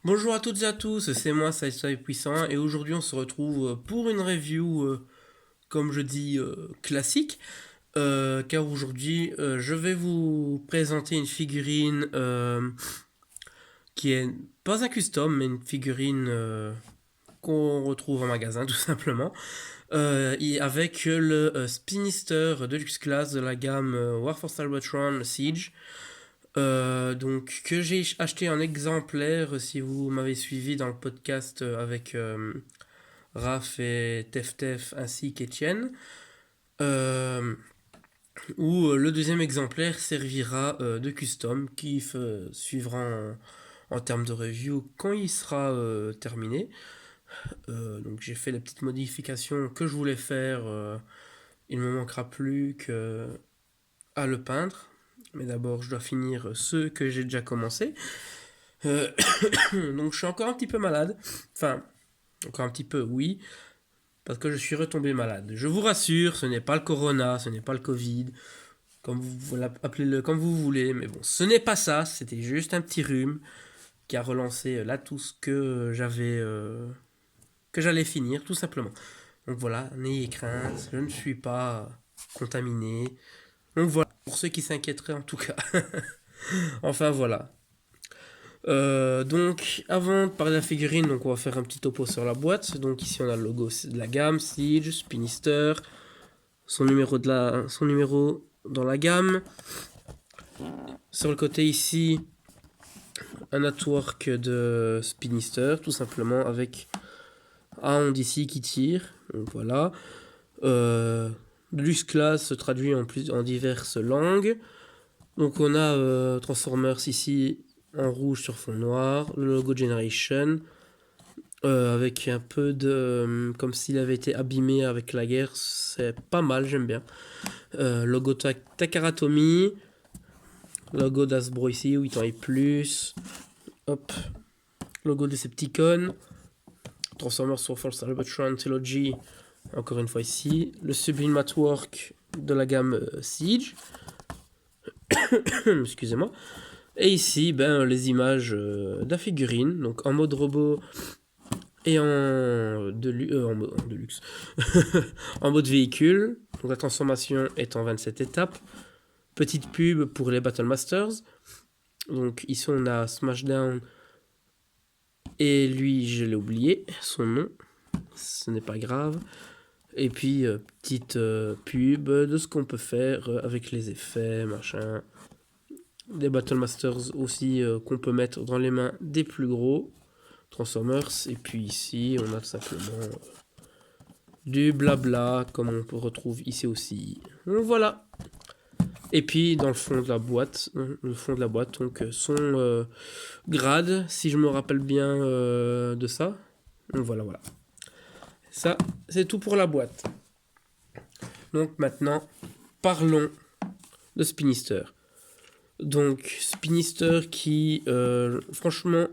Bonjour à toutes et à tous, c'est moi Saïsai Puissant et aujourd'hui on se retrouve pour une review, comme je dis, classique. Car aujourd'hui je vais vous présenter une figurine qui est pas un custom mais une figurine qu'on retrouve en magasin tout simplement. Et avec le Spinister Deluxe Class de la gamme War for Cybertron Siege. Donc que j'ai acheté un exemplaire si vous m'avez suivi dans le podcast avec Raph et Teftef ainsi qu'Etienne. Euh, Où le deuxième exemplaire servira de custom qui suivra en termes de review quand il sera terminé. Donc j'ai fait les petites modifications que je voulais faire. Il ne me manquera plus que à le peindre. Mais d'abord je dois finir ceux que j'ai déjà commencé. Euh, donc je suis encore un petit peu malade. Enfin, encore un petit peu, oui, parce que je suis retombé malade. Je vous rassure, ce n'est pas le corona, ce n'est pas le Covid, comme vous l'appelez-le comme vous voulez, mais bon, ce n'est pas ça, c'était juste un petit rhume qui a relancé là tout ce que que j'allais finir, tout simplement. Donc voilà, n'ayez crainte, je ne suis pas contaminé. Donc voilà, pour ceux qui s'inquiéteraient en tout cas. Enfin voilà. Donc, avant de parler de la figurine, donc on va faire un petit topo sur la boîte. Donc ici on a le logo de la gamme, Siege, Spinister, son numéro dans la gamme. Sur le côté ici, un artwork de Spinister, tout simplement, avec un onde ici qui tire. Donc voilà. Deluxe Class se traduit en diverses langues. Donc on a Transformers ici en rouge sur fond noir, le logo Generation, avec un peu de... comme s'il avait été abîmé avec la guerre, c'est pas mal, j'aime bien. Logo Takaratomi, logo d'Asbro ici, 8 ans et plus. Hop, logo Decepticon, Transformers sur Force Cybertron Trilogy, encore une fois ici. Le Sublime Artwork de la gamme Siege. Excusez-moi. Et ici, les images de la figurine, donc en mode robot et en deluxe, en mode véhicule. Donc la transformation est en 27 étapes. Petite pub pour les Battle Masters. Donc ici on a Smashdown et lui je l'ai oublié, son nom, ce n'est pas grave. Et puis petite pub de ce qu'on peut faire avec les effets, machin. Des Battle Masters aussi qu'on peut mettre dans les mains des plus gros Transformers. Et puis ici on a tout simplement du blabla comme on retrouve ici aussi. Donc voilà. Et puis dans le fond de la boîte, donc son grade, si je me rappelle bien de ça. Donc voilà. Ça, c'est tout pour la boîte. Donc maintenant, parlons de Spinister. Donc Spinister qui, franchement,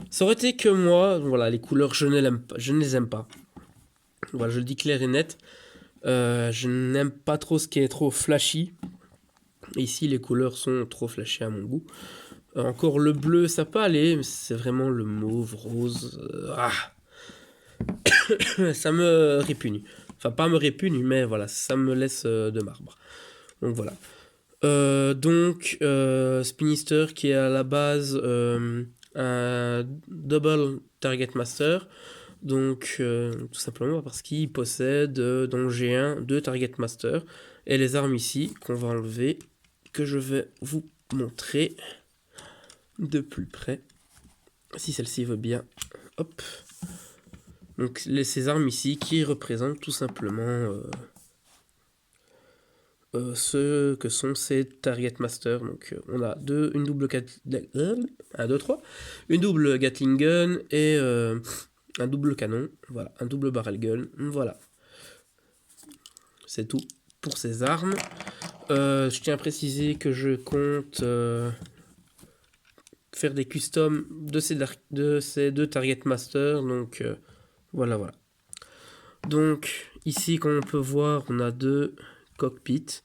ça aurait été que moi. Voilà, les couleurs, je ne les aime pas. Voilà, je le dis clair et net. Je n'aime pas trop ce qui est trop flashy. Ici, les couleurs sont trop flashy à mon goût. Encore le bleu, ça peut aller, mais c'est vraiment le mauve, rose. Ça me répugne. Enfin, pas me répugne, mais voilà, ça me laisse de marbre. Donc voilà. Spinister qui est à la base un double target master. Donc, tout simplement parce qu'il possède dans le G1 deux target master. Et les armes ici, qu'on va enlever, que je vais vous montrer de plus près. Si celle-ci veut bien. Hop. Donc, ces armes ici qui représentent tout simplement ce que sont ces target master. Donc on a une double une double Gatling gun et un double canon, voilà, un double barrel gun, voilà. C'est tout pour ces armes. Je tiens à préciser que je compte faire des customs de ces deux target master, donc voilà. Donc ici, comme on peut voir, on a deux cockpits.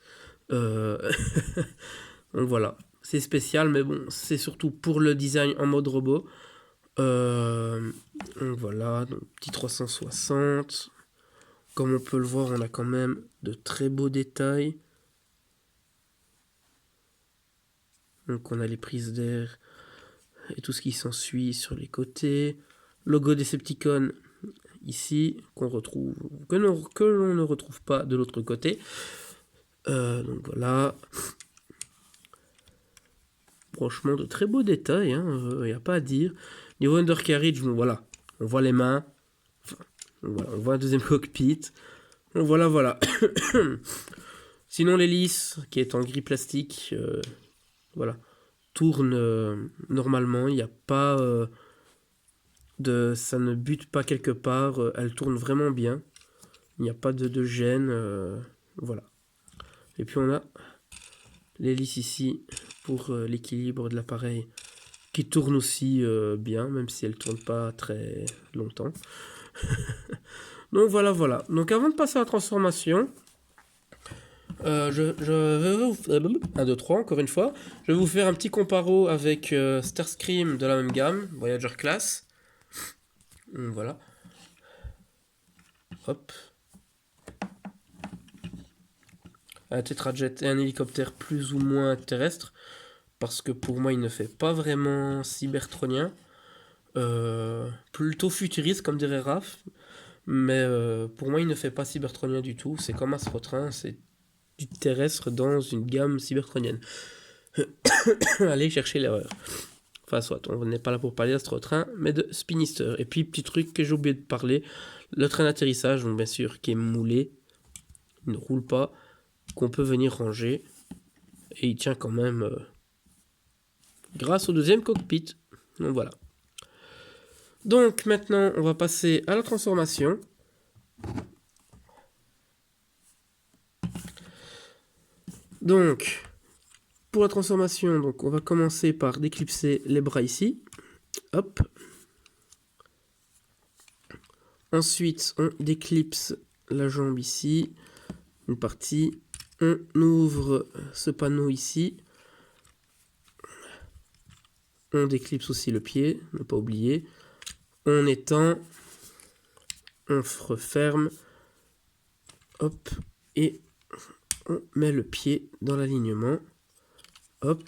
Donc voilà, c'est spécial, mais bon, c'est surtout pour le design en mode robot. Donc voilà, donc petit 360. Comme on peut le voir, on a quand même de très beaux détails. Donc on a les prises d'air et tout ce qui s'ensuit sur les côtés. Logo Decepticon ici, qu'on retrouve, que l'on ne retrouve pas de l'autre côté. Donc voilà. Franchement, de très beaux détails, il n'y a pas à dire. Niveau undercarriage, bon, voilà, on voit les mains. Enfin, voilà, on voit un deuxième cockpit. Voilà. Sinon, l'hélice, qui est en gris plastique, voilà, tourne normalement. Il n'y a pas ça ne bute pas quelque part. Elle tourne vraiment bien. Il n'y a pas de gêne. Voilà. Et puis on a l'hélice ici pour l'équilibre de l'appareil qui tourne aussi bien, même si elle tourne pas très longtemps. Donc voilà. Donc avant de passer à la transformation, je vais vous... 1, 2, 3, encore une fois. Je vais vous faire un petit comparo avec Starscream de la même gamme, Voyager Class. Voilà. Hop. Un tétrajet et un hélicoptère plus ou moins terrestre. Parce que pour moi, il ne fait pas vraiment cybertronien. Plutôt futuriste, comme dirait Raph. Mais pour moi, il ne fait pas cybertronien du tout. C'est comme Astrotrain, c'est du terrestre dans une gamme cybertronienne. Allez chercher l'erreur. Enfin, soit, on n'est pas là pour parler d'Astrotrain, mais de Spinister. Et puis, petit truc que j'ai oublié de parler, le train d'atterrissage, donc bien sûr, qui est moulé, il ne roule pas, qu'on peut venir ranger. Et il tient quand même grâce au deuxième cockpit. Donc voilà. Donc maintenant, on va passer à la transformation. Donc, pour la transformation, donc on va commencer par déclipser les bras ici. Hop. Ensuite, on déclipse la jambe ici. Une partie. On ouvre ce panneau ici. On déclipse aussi le pied, ne pas oublier. On étend. On referme. Hop. Et on met le pied dans l'alignement. Hop.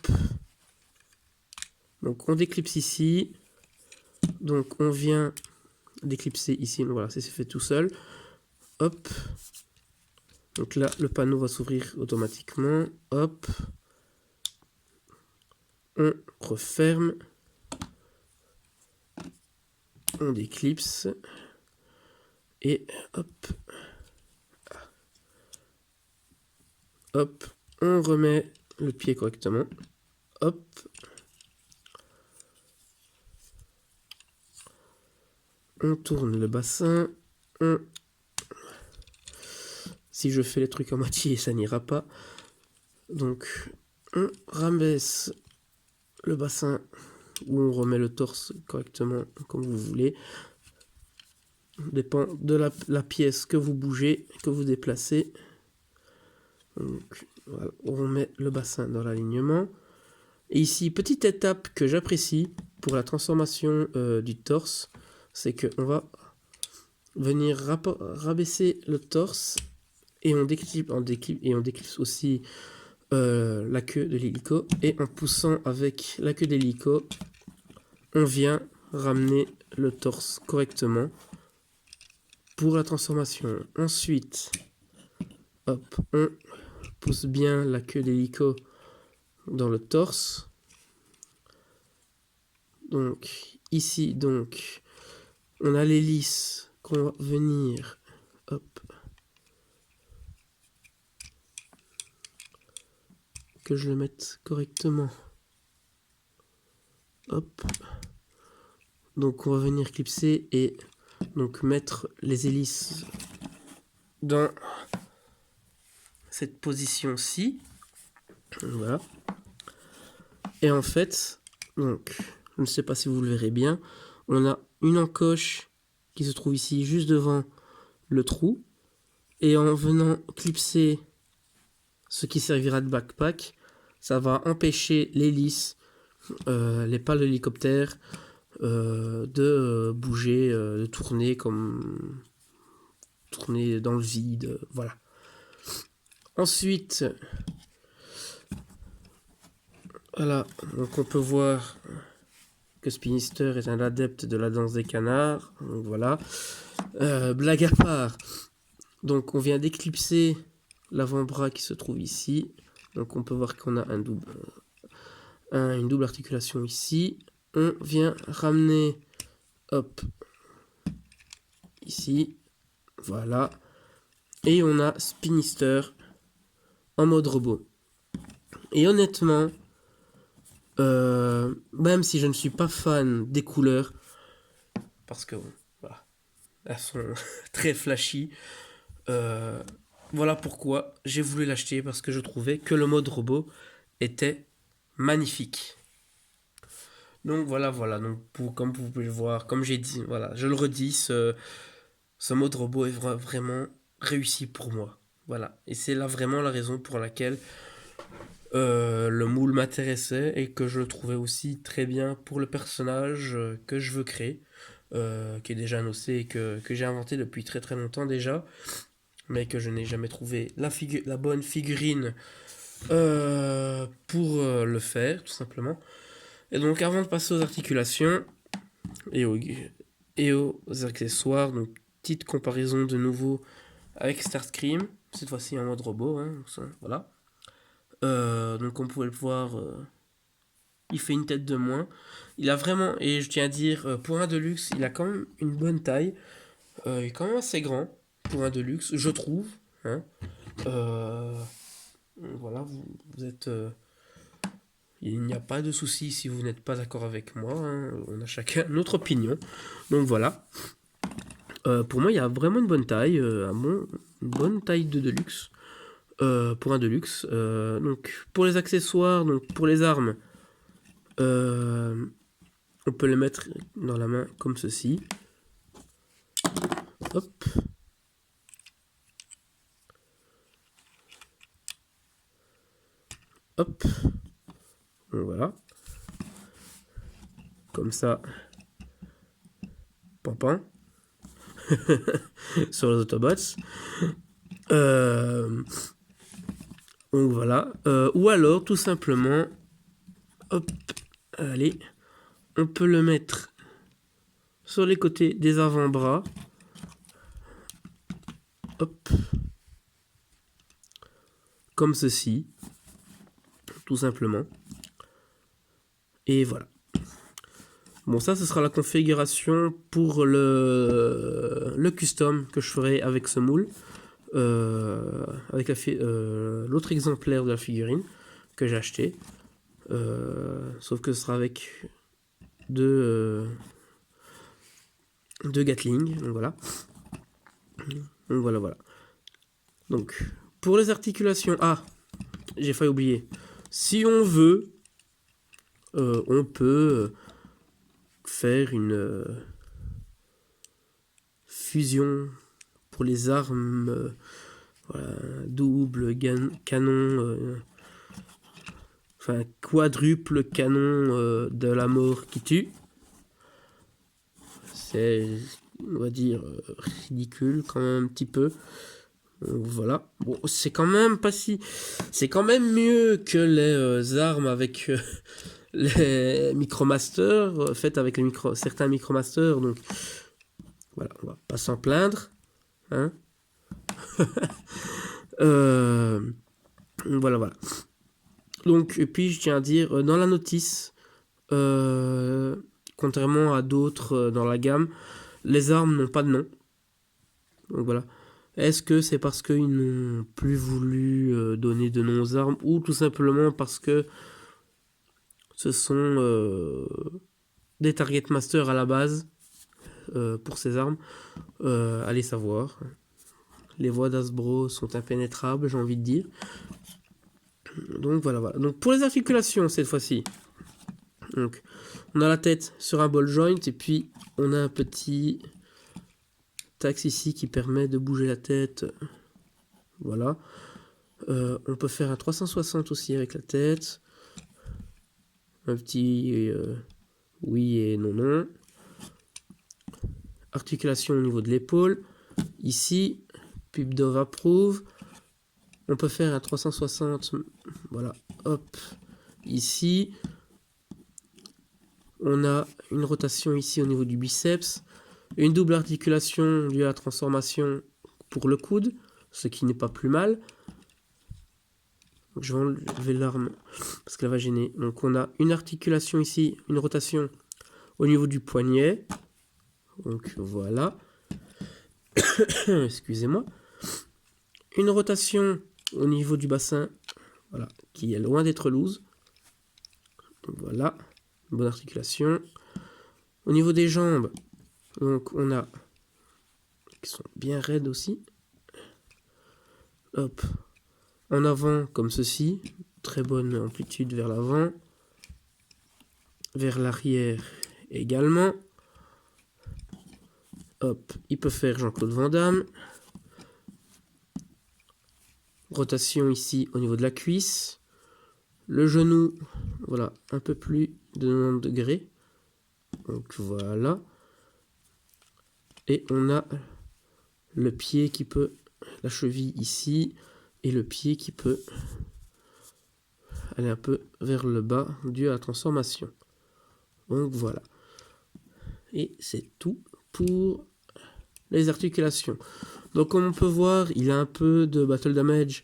Donc on déclipse ici. Donc on vient déclipser ici. Donc voilà, c'est fait tout seul. Hop. Donc là, le panneau va s'ouvrir automatiquement. Hop. On referme. On déclipse. Et hop. Hop. On remet le pied correctement. Hop. On tourne le bassin. Si je fais les trucs à moitié, ça n'ira pas. Donc, on rabaisse le bassin où on remet le torse correctement comme vous voulez. Dépend de la pièce que vous bougez, que vous déplacez. Donc, voilà, on remet le bassin dans l'alignement. Et ici, petite étape que j'apprécie pour la transformation du torse, c'est qu'on va venir rabaisser le torse et on déclipse aussi la queue de l'hélico. Et en poussant avec la queue de l'hélico, on vient ramener le torse correctement pour la transformation. Ensuite, hop, on pousse bien la queue d'hélico dans le torse. Donc ici, donc on a l'hélice qu'on va venir, hop, que je le mette correctement. Hop. Donc on va venir clipser et donc mettre les hélices dans cette position-ci. Voilà. Et en fait, donc, je ne sais pas si vous le verrez bien, on a une encoche qui se trouve ici juste devant le trou. Et en venant clipser ce qui servira de backpack, ça va empêcher l'hélice, les pales d'hélicoptère, de bouger, de tourner tourner dans le vide, voilà. Ensuite, voilà, donc on peut voir que Spinister est un adepte de la danse des canards, donc voilà. Blague à part, donc on vient d'éclipser l'avant-bras qui se trouve ici, donc on peut voir qu'on a une double articulation ici. On vient ramener, hop, ici, voilà, et on a Spinister en mode robot. Et honnêtement, même si je ne suis pas fan des couleurs, parce que voilà, elles sont très flashy, voilà pourquoi j'ai voulu l'acheter, parce que je trouvais que le mode robot était magnifique. Donc voilà, donc comme vous pouvez le voir, comme j'ai dit, voilà, je le redis, ce mode robot est vraiment réussi pour moi. Voilà, et c'est là vraiment la raison pour laquelle le moule m'intéressait et que je le trouvais aussi très bien pour le personnage que je veux créer, qui est déjà annoncé et que j'ai inventé depuis très très longtemps déjà, mais que je n'ai jamais trouvé la bonne figurine pour le faire, tout simplement. Et donc avant de passer aux articulations et aux accessoires, donc petite comparaison de nouveau avec Starscream, cette fois-ci en mode robot, hein, voilà. Donc on pouvait le voir, il fait une tête de moins. Il a vraiment, et je tiens à dire, pour un Deluxe, il a quand même une bonne taille. Il est quand même assez grand pour un Deluxe, je trouve. Hein. Euh, voilà, vous êtes... il n'y a pas de souci si vous n'êtes pas d'accord avec moi. Hein. On a chacun notre opinion. Donc voilà. Pour moi, il y a vraiment une bonne taille. Une bonne taille de Deluxe. Pour un Deluxe. Donc pour les accessoires, donc pour les armes, on peut les mettre dans la main comme ceci. Hop. Hop. Donc voilà. Comme ça. Pampin. Sur les Autobots. Donc voilà. Ou alors, tout simplement, hop, allez, on peut le mettre sur les côtés des avant-bras. Hop. Comme ceci. Tout simplement. Et voilà. Bon, ça, ce sera la configuration pour le custom que je ferai avec ce moule. Avec l'autre exemplaire de la figurine que j'ai acheté. Sauf que ce sera avec deux Gatling. Donc voilà. Donc voilà. Donc, pour les articulations... Ah, j'ai failli oublier. Si on veut, on peut faire une fusion pour les armes, voilà, double canon, enfin quadruple canon de la mort qui tue. C'est, on va dire, ridicule quand même un petit peu. Voilà. Bon, c'est quand même pas si... C'est quand même mieux que les armes avec les Micromasters, faites avec certains Micromasters. Donc, voilà, on va pas s'en plaindre. Hein. Voilà. Donc, et puis, je tiens à dire, dans la notice, contrairement à d'autres dans la gamme, les armes n'ont pas de nom. Donc voilà. Est-ce que c'est parce qu'ils n'ont plus voulu donner de nom aux armes ou tout simplement parce que ce sont des Target Master à la base pour ces armes? Allez savoir. Les voies d'Hasbro sont impénétrables, j'ai envie de dire. Donc voilà. Donc pour les articulations cette fois-ci, donc on a la tête sur un ball joint et puis on a un petit taxe ici qui permet de bouger la tête. Voilà. On peut faire un 360 aussi avec la tête. Un petit Oui et non, non. Articulation au niveau de l'épaule. Ici, pub Dove Approve. On peut faire un 360. Voilà, hop. Ici, on a une rotation ici au niveau du biceps. Une double articulation due à la transformation pour le coude, ce qui n'est pas plus mal. Donc je vais enlever l'arme parce qu'elle va gêner. Donc on a une articulation ici, une rotation au niveau du poignet. Donc voilà. Excusez-moi. Une rotation au niveau du bassin, voilà, qui est loin d'être loose. Donc voilà, une bonne articulation. Au niveau des jambes, donc on a qui sont bien raides aussi. Hop. En avant comme ceci, très bonne amplitude vers l'avant, vers l'arrière également. Hop, il peut faire Jean-Claude Van Damme. Rotation ici au niveau de la cuisse. Le genou, voilà, un peu plus de 90 degrés. Donc voilà. Et on a le pied qui peut, la cheville ici, et le pied qui peut aller un peu vers le bas dû à la transformation. Donc voilà. Et c'est tout pour les articulations. Donc comme on peut voir, il a un peu de battle damage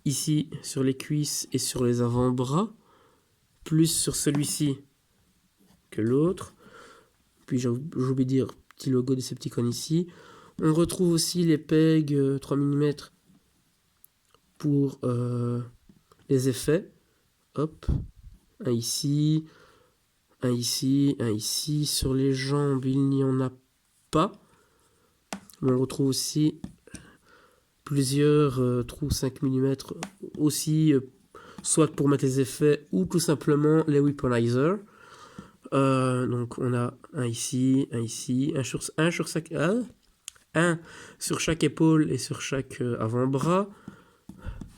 ici sur les cuisses et sur les avant-bras, plus sur celui-ci que l'autre. Puis j'ai oublié de dire petit logo Decepticon ici. On retrouve aussi les pegs 3 mm pour les effets. Hop, un ici, un ici, un ici. Sur les jambes, il n'y en a pas. On retrouve aussi plusieurs trous 5 mm aussi, soit pour mettre les effets ou tout simplement les weaponizers. Donc on a un ici, un sur chaque épaule et sur chaque avant-bras,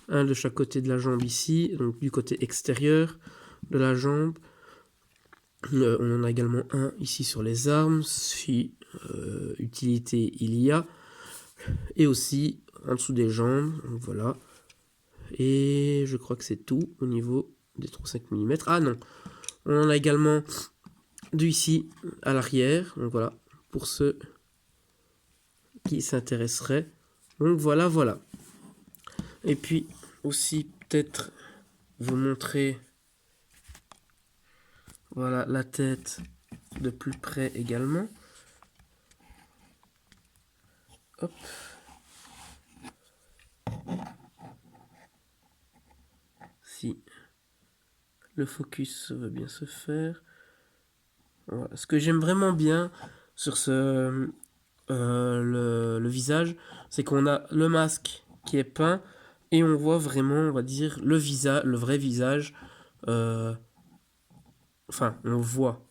un de chaque côté de la jambe ici, donc du côté extérieur de la jambe. On en a également un ici sur les armes, si utilité il y a, et aussi en dessous des jambes, donc voilà. Et je crois que c'est tout au niveau des trous 5 mm. Ah non, on en a également deux ici à l'arrière, donc voilà, pour ceux qui s'intéresseraient. Donc voilà, voilà. Et puis aussi peut-être vous montrer, voilà, la tête de plus près également. Hop. Si le focus veut bien se faire. Voilà. Ce que j'aime vraiment bien sur le visage, c'est qu'on a le masque qui est peint et on voit vraiment, on va dire, le vrai visage. Enfin, on voit.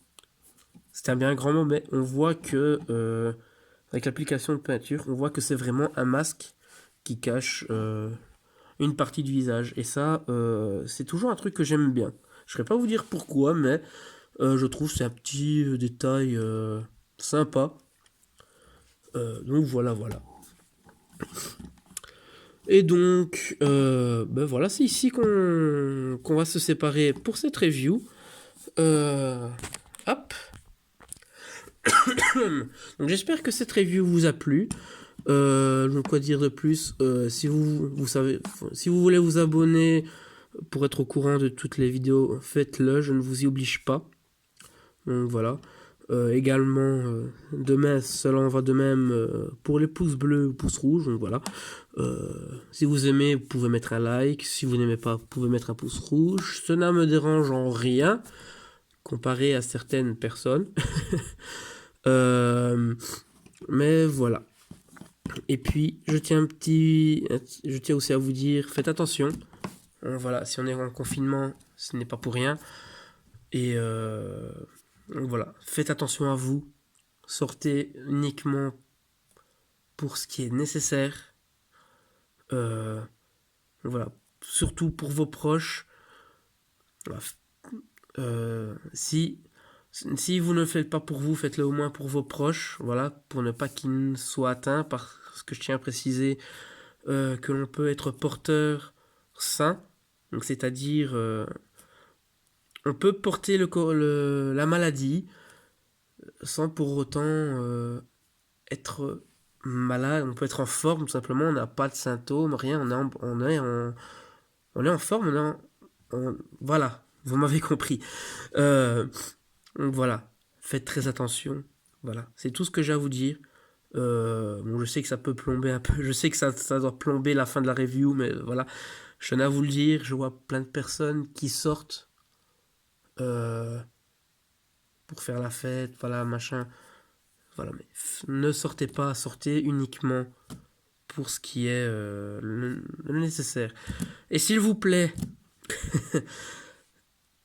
C'est un bien grand mot, mais on voit que avec l'application de peinture, on voit que c'est vraiment un masque qui cache une partie du visage. Et ça, c'est toujours un truc que j'aime bien. Je ne saurais pas vous dire pourquoi, mais je trouve que c'est un petit détail sympa. Donc voilà, voilà. Et donc, ben voilà, c'est ici qu'on va se séparer pour cette review. Hop. Donc j'espère que cette review vous a plu. Donc quoi dire de plus, si si vous voulez vous abonner pour être au courant de toutes les vidéos, faites-le, je ne vous y oblige pas. Donc voilà. Également, demain, cela en va de même pour les pouces bleus ou pouces rouges. Donc voilà. Si vous aimez, vous pouvez mettre un like. Si vous n'aimez pas, vous pouvez mettre un pouce rouge. Cela me dérange en rien comparé à certaines personnes. Mais voilà. Et puis, je tiens aussi à vous dire, faites attention. Voilà, si on est en confinement, ce n'est pas pour rien. Et voilà, faites attention à vous. Sortez uniquement pour ce qui est nécessaire. Voilà, surtout pour vos proches. Voilà. Si vous ne le faites pas pour vous, faites-le au moins pour vos proches, voilà, pour ne pas qu'ils soient atteints, parce que je tiens à préciser que l'on peut être porteur sain, donc c'est-à-dire on peut porter la maladie sans pour autant être malade, on peut être en forme tout simplement, on n'a pas de symptômes, rien, on est en forme, voilà, vous m'avez compris. Donc voilà, faites très attention, voilà, c'est tout ce que j'ai à vous dire. Bon, je sais que ça peut plomber un peu, je sais que ça doit plomber la fin de la review, mais voilà, je tenais à vous le dire, je vois plein de personnes qui sortent euh, pour faire la fête, voilà, machin. Voilà, mais ne sortez pas, sortez uniquement pour ce qui est le nécessaire. Et s'il vous plaît,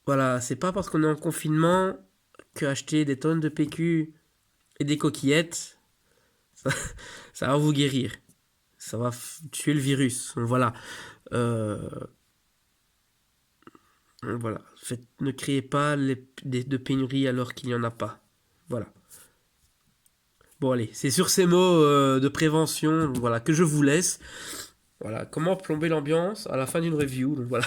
voilà, c'est pas parce qu'on est en confinement que acheter des tonnes de PQ et des coquillettes, ça, ça va vous guérir. Ça va tuer le virus. Donc voilà. Euh, voilà. Ne créez pas de pénuries alors qu'il n'y en a pas. Voilà. Bon allez, c'est sur ces mots de prévention, voilà, que je vous laisse. Voilà, comment plomber l'ambiance à la fin d'une review, donc voilà.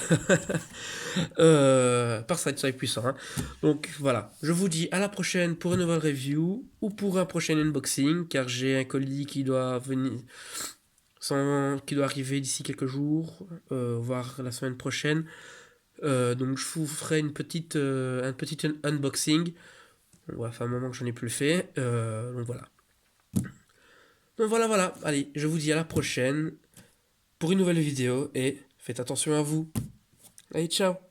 Par Sideswipe Puissant, hein. Donc voilà, je vous dis à la prochaine pour une nouvelle review ou pour un prochain unboxing, car j'ai un colis qui doit venir, qui doit arriver d'ici quelques jours, voire la semaine prochaine. Donc je vous ferai un petit unboxing. Ouais, enfin un moment que je n'ai plus le fait. Donc voilà. Donc voilà. Allez, je vous dis à la prochaine pour une nouvelle vidéo et faites attention à vous. Allez, ciao!